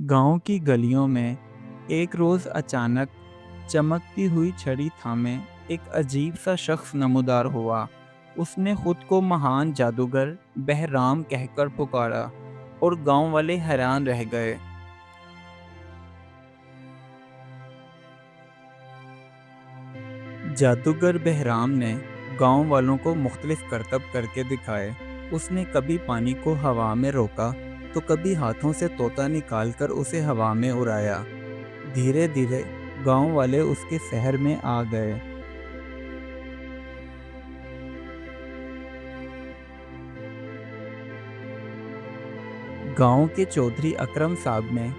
गांव की गलियों में एक रोज अचानक चमकती हुई छड़ी थामे एक अजीब सा शख्स नमूदार हुआ। उसने खुद को महान जादूगर बहराम कहकर पुकारा और गांव वाले हैरान रह गए। जादूगर बहराम ने गांव वालों को मुख्तलिफ करतब करके दिखाए। उसने कभी पानी को हवा में रोका तो कभी हाथों से तोता निकालकर उसे हवा में उड़ाया। धीरे धीरे गांव वाले उसके शहर में आ गए। गांव के चौधरी अकरम साहब ने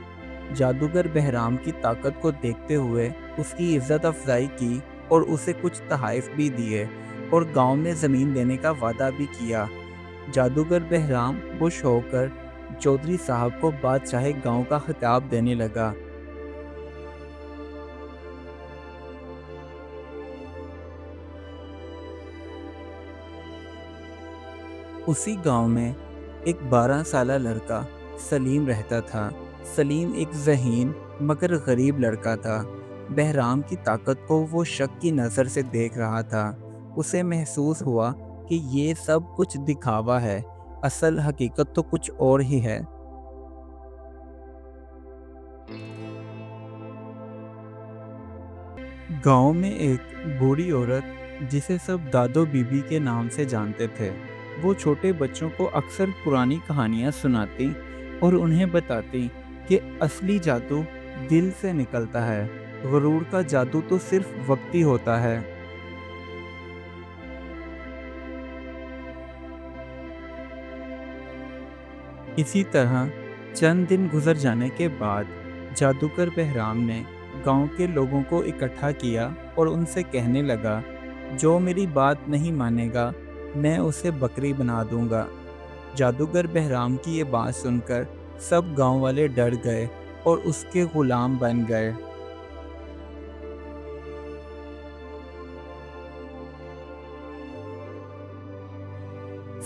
जादूगर बहराम की ताकत को देखते हुए उसकी इज्जत अफजाई की और उसे कुछ तहाइफ भी दिए और गांव में ज़मीन देने का वादा भी किया। जादूगर बहराम खुश होकर चौधरी साहब को बादशाह गांव का खिताब देने लगा। उसी गांव में एक 12 साला लड़का सलीम रहता था। सलीम एक ज़हीन मगर गरीब लड़का था। बहराम की ताकत को वो शक की नज़र से देख रहा था। उसे महसूस हुआ कि ये सब कुछ दिखावा है, असल हकीकत तो कुछ और ही है। गांव में एक बूढ़ी औरत जिसे सब दादो बीबी के नाम से जानते थे, वो छोटे बच्चों को अक्सर पुरानी कहानियां सुनाती और उन्हें बताती कि असली जादू दिल से निकलता है, गुरूर का जादू तो सिर्फ वक्ती होता है। इसी तरह चंद दिन गुजर जाने के बाद जादूगर बहराम ने गांव के लोगों को इकट्ठा किया और उनसे कहने लगा, जो मेरी बात नहीं मानेगा मैं उसे बकरी बना दूंगा। जादूगर बहराम की ये बात सुनकर सब गांव वाले डर गए और उसके गुलाम बन गए।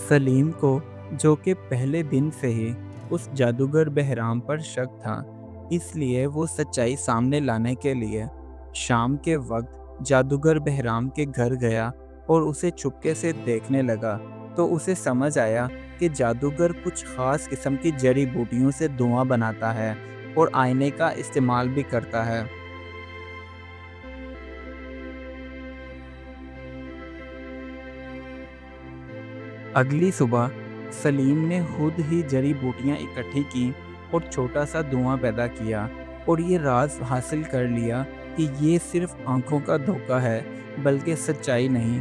सलीम को, जो कि पहले दिन से ही उस जादूगर बहराम पर शक था, इसलिए वो सच्चाई सामने लाने के लिए शाम के वक्त जादूगर बहराम के घर गया और उसे चुपके से देखने लगा। तो उसे समझ आया कि जादूगर कुछ खास किस्म की जड़ी बूटियों से धुआं बनाता है और आईने का इस्तेमाल भी करता है। अगली सुबह सलीम ने खुद ही जड़ी बूटियां इकट्ठी की और छोटा सा धुआं पैदा किया और ये राज हासिल कर लिया कि ये सिर्फ आंखों का धोखा है, बल्कि सच्चाई नहीं।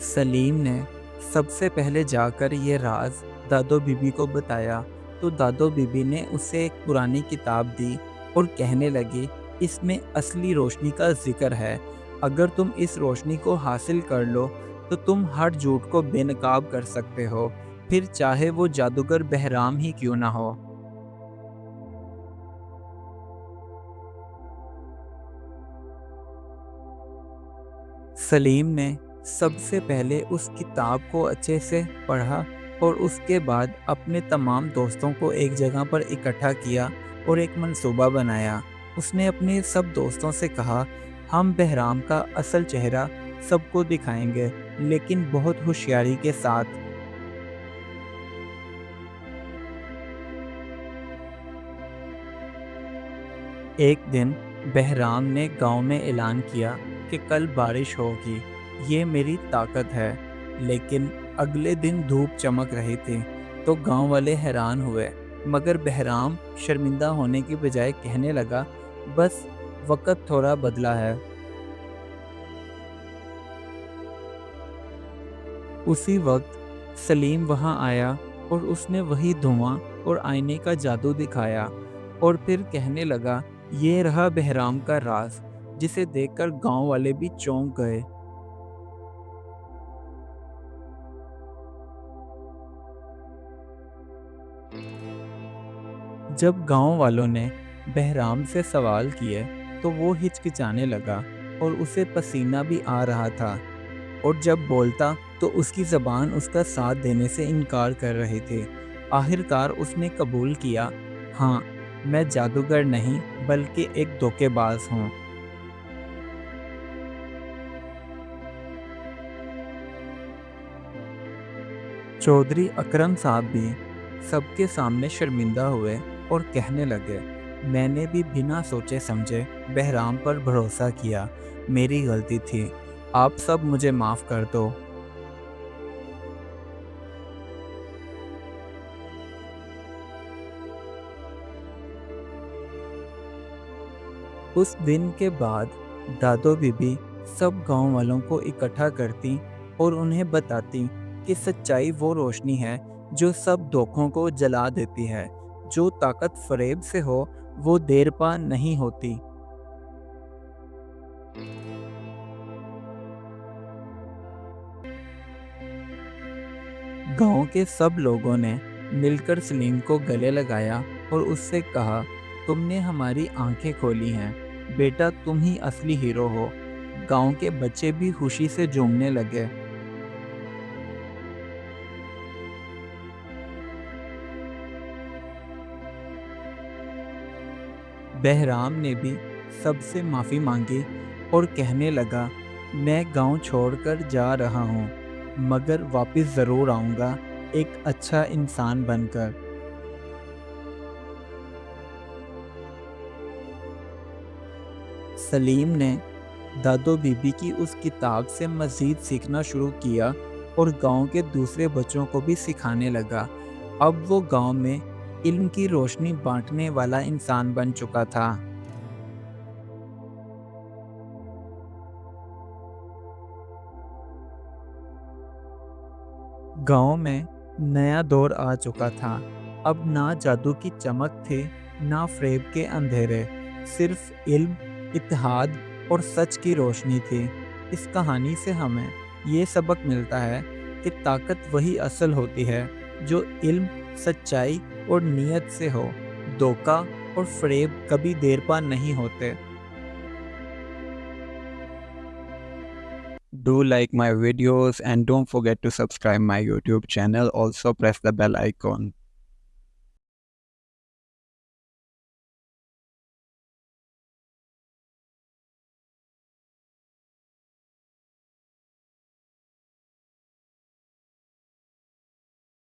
सलीम ने सबसे पहले जाकर ये राज दादो बीबी को बताया। तो दादो बीबी ने उसे एक पुरानी किताब दी और कहने लगी, इसमें असली रोशनी का जिक्र है। अगर तुम इस रोशनी को हासिल कर लो तो तुम हर झूठ को बेनकाब कर सकते हो, फिर चाहे वो जादूगर बहराम ही क्यों ना हो। सलीम ने सबसे पहले उस किताब को अच्छे से पढ़ा और उसके बाद अपने तमाम दोस्तों को एक जगह पर इकट्ठा किया और एक मंसूबा बनाया। उसने अपने सब दोस्तों से कहा, हम बहराम का असल चेहरा सबको दिखाएंगे, लेकिन बहुत होशियारी के साथ। एक दिन बहराम ने गांव में ऐलान किया कि कल बारिश होगी, ये मेरी ताकत है। लेकिन अगले दिन धूप चमक रही थी तो गांव वाले हैरान हुए, मगर बहराम शर्मिंदा होने की बजाय कहने लगा, बस वक्त थोड़ा बदला है। उसी वक्त सलीम वहां आया और उसने वही धुआं और आईने का जादू दिखाया और फिर कहने लगा, ये रहा बहराम का राज, जिसे देखकर गांव वाले भी चौंक गए। जब गांव वालों ने बहराम से सवाल किए तो वो हिचकिचाने लगा और उसे पसीना भी आ रहा था। اور جب بولتا تو اس کی زبان اس کا ساتھ دینے سے انکار کر رہی تھی۔ آخرکار اس نے قبول کیا، ہاں، میں جادوگر نہیں بلکہ ایک دھوکے باز ہوں۔ چودھری اکرم صاحب بھی سب کے سامنے شرمندہ ہوئے اور کہنے لگے، میں نے بھی بنا سوچے سمجھے بہرام پر بھروسہ کیا، میری غلطی تھی، آپ سب مجھے معاف کر دو۔ اس دن کے بعد دادو بی بی سب گاؤں والوں کو اکٹھا کرتی اور انہیں بتاتی کہ سچائی وہ روشنی ہے جو سب دھوکوں کو جلا دیتی ہے، جو طاقت فریب سے ہو وہ دیر پا نہیں ہوتی۔ گاؤں کے سب لوگوں نے مل کر سلیم کو گلے لگایا اور اس سے کہا، تم نے ہماری آنکھیں کھولی ہیں، بیٹا تم ہی اصلی ہیرو ہو۔ گاؤں کے بچے بھی خوشی سے جھومنے لگے۔ بہرام نے بھی سب سے معافی مانگی اور کہنے لگا، میں گاؤں چھوڑ کر جا رہا ہوں، مگر واپس ضرور آؤں گا ایک اچھا انسان بن کر۔ سلیم نے دادو بی بی کی اس کتاب سے مزید سیکھنا شروع کیا اور گاؤں کے دوسرے بچوں کو بھی سکھانے لگا۔ اب وہ گاؤں میں علم کی روشنی بانٹنے والا انسان بن چکا تھا۔ گاؤں میں نیا دور آ چکا تھا۔ اب نہ جادو کی چمک تھی، نہ فریب کے اندھیرے، صرف علم، اتحاد اور سچ کی روشنی تھی۔ اس کہانی سے ہمیں یہ سبق ملتا ہے کہ طاقت وہی اصل ہوتی ہے جو علم، سچائی اور نیت سے ہو۔ دھوکہ اور فریب کبھی دیر پا نہیں ہوتے۔ Do like my videos and don't forget to subscribe my YouTube channel. Also press the bell icon.